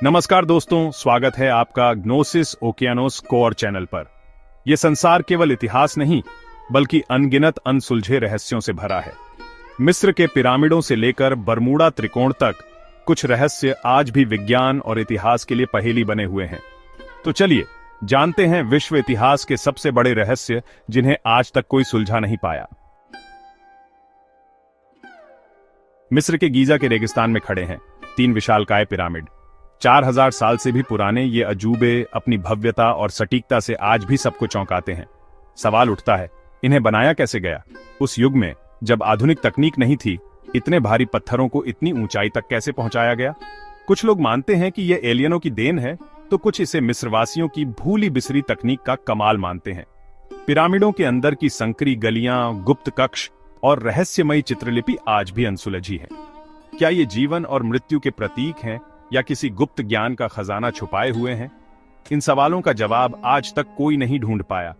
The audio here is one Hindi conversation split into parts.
नमस्कार दोस्तों, स्वागत है आपका ग्नोसिस ओकियानोस कोर चैनल पर। यह संसार केवल इतिहास नहीं बल्कि अनगिनत अनसुलझे रहस्यों से भरा है। मिस्र के पिरामिडों से लेकर बरमूडा त्रिकोण तक कुछ रहस्य आज भी विज्ञान और इतिहास के लिए पहेली बने हुए हैं। तो चलिए जानते हैं विश्व इतिहास के सबसे बड़े रहस्य जिन्हें आज तक कोई सुलझा नहीं पाया। मिस्र के गीजा के रेगिस्तान में खड़े हैं 3 विशालकाय पिरामिड। 4000 साल से भी पुराने ये अजूबे अपनी भव्यता और सटीकता से आज भी सबको चौंकाते हैं। सवाल उठता है, इन्हें बनाया कैसे गया? उस युग में जब आधुनिक तकनीक नहीं थी, इतने भारी पत्थरों को इतनी ऊंचाई तक कैसे पहुंचाया गया? कुछ लोग मानते हैं कि यह एलियनों की देन है, तो कुछ इसे मिस्रवासियों की भूली बिसरी तकनीक का कमाल मानते हैं। पिरामिडों के अंदर की संकरी गलियां, गुप्त कक्ष और रहस्यमयी चित्रलिपि आज भी अनसुलझी है। क्या ये जीवन और मृत्यु के प्रतीक हैं या किसी गुप्त ज्ञान का खजाना छुपाए हुए हैं? इन सवालों का जवाब आज तक कोई नहीं ढूंढ पाया।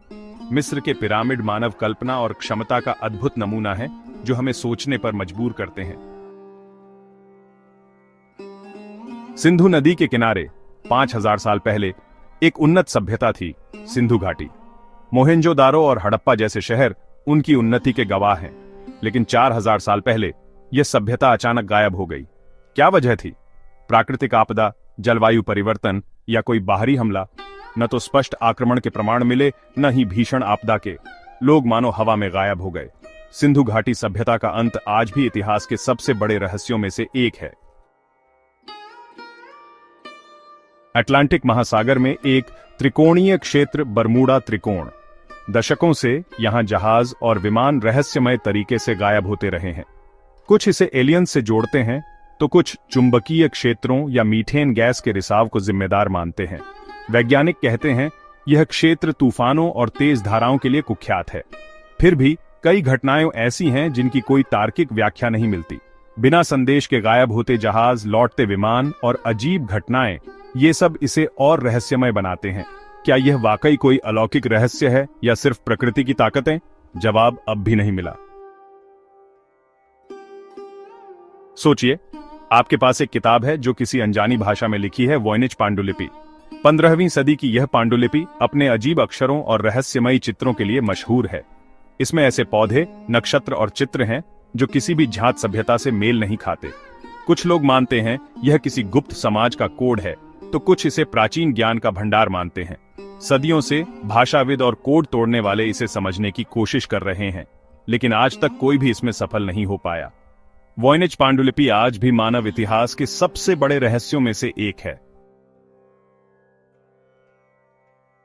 मिस्र के पिरामिड मानव कल्पना और क्षमता का अद्भुत नमूना है जो हमें सोचने पर मजबूर करते हैं। सिंधु नदी के किनारे 5000 साल पहले एक उन्नत सभ्यता थी, सिंधु घाटी। मोहेंजोदारो और हड़प्पा जैसे शहर उनकी उन्नति के गवाह हैं। लेकिन 4000 साल पहले यह सभ्यता अचानक गायब हो गई। क्या वजह थी? प्राकृतिक आपदा, जलवायु परिवर्तन या कोई बाहरी हमला? न तो स्पष्ट आक्रमण के प्रमाण मिले, न ही भीषण आपदा के। लोग मानो हवा में गायब हो गए। सिंधु घाटी सभ्यता का अंत आज भी इतिहास के सबसे बड़े रहस्यों में से एक है। अटलांटिक महासागर में एक त्रिकोणीय क्षेत्र बरमूडा त्रिकोण। दशकों से यहां जहाज और विमान रहस्यमय तरीके से गायब होते रहे हैं। कुछ इसे एलियन से जोड़ते हैं तो कुछ चुंबकीय क्षेत्रों या मीथेन गैस के रिसाव को जिम्मेदार मानते हैं। वैज्ञानिक कहते हैं यह क्षेत्र तूफानों और तेज धाराओं के लिए कुख्यात है। फिर भी कई घटनाएं ऐसी हैं जिनकी कोई तार्किक व्याख्या नहीं मिलती। बिना संदेश के गायब होते जहाज, लौटते विमान और अजीब घटनाएं, ये सब इसे और रहस्यमय बनाते हैं। क्या यह वाकई कोई अलौकिक रहस्य है या सिर्फ प्रकृति की ताकतें? जवाब अब भी नहीं मिला। सोचिए, आपके पास एक किताब है जो किसी अनजानी भाषा में लिखी है, वॉयनिच पांडुलिपि। 15वीं सदी की यह पांडुलिपि अपने अजीब अक्षरों और रहस्यमयी चित्रों के लिए मशहूर है। इसमें ऐसे पौधे, नक्षत्र और चित्र हैं जो किसी भी ज्ञात सभ्यता से मेल नहीं खाते। कुछ लोग मानते हैं यह किसी गुप्त समाज का कोड है, तो कुछ इसे प्राचीन ज्ञान का भंडार मानते हैं। सदियों से भाषाविद और कोड तोड़ने वाले इसे समझने की कोशिश कर रहे हैं, लेकिन आज तक कोई भी इसमें सफल नहीं हो पाया। वॉयनिच पांडुलिपि आज भी मानव इतिहास के सबसे बड़े रहस्यों में से एक है।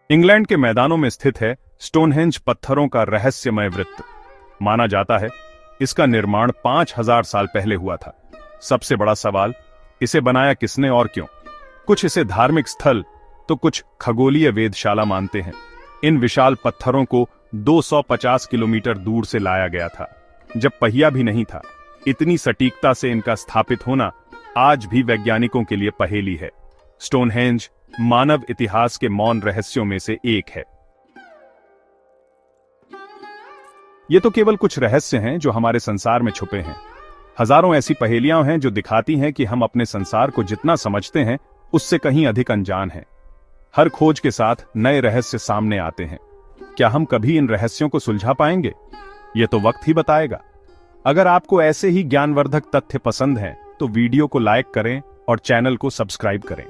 इंग्लैंड के मैदानों में स्थित है स्टोनहेंज पत्थरों का रहस्यमय वृत्त। माना जाता है इसका निर्माण 5000 साल पहले हुआ था। सबसे बड़ा सवाल, इसे बनाया किसने और क्यों? कुछ इसे धार्मिक स्थल तो कुछ खगोलीय वेधशाला मानते हैं। इन विशाल पत्थरों को 250 किलोमीटर दूर से लाया गया था, जब पहिया भी नहीं था। इतनी सटीकता से इनका स्थापित होना आज भी वैज्ञानिकों के लिए पहेली है। स्टोनहेंज मानव इतिहास के मौन रहस्यों में से एक है। ये तो केवल कुछ रहस्य हैं जो हमारे संसार में छुपे हैं। हजारों ऐसी पहेलियां हैं जो दिखाती हैं कि हम अपने संसार को जितना समझते हैं उससे कहीं अधिक अनजान हैं। हर खोज के साथ नए रहस्य सामने आते हैं। क्या हम कभी इन रहस्यों को सुलझा पाएंगे? ये तो वक्त ही बताएगा। अगर आपको ऐसे ही ज्ञानवर्धक तथ्य पसंद हैं तो वीडियो को लाइक करें और चैनल को सब्सक्राइब करें।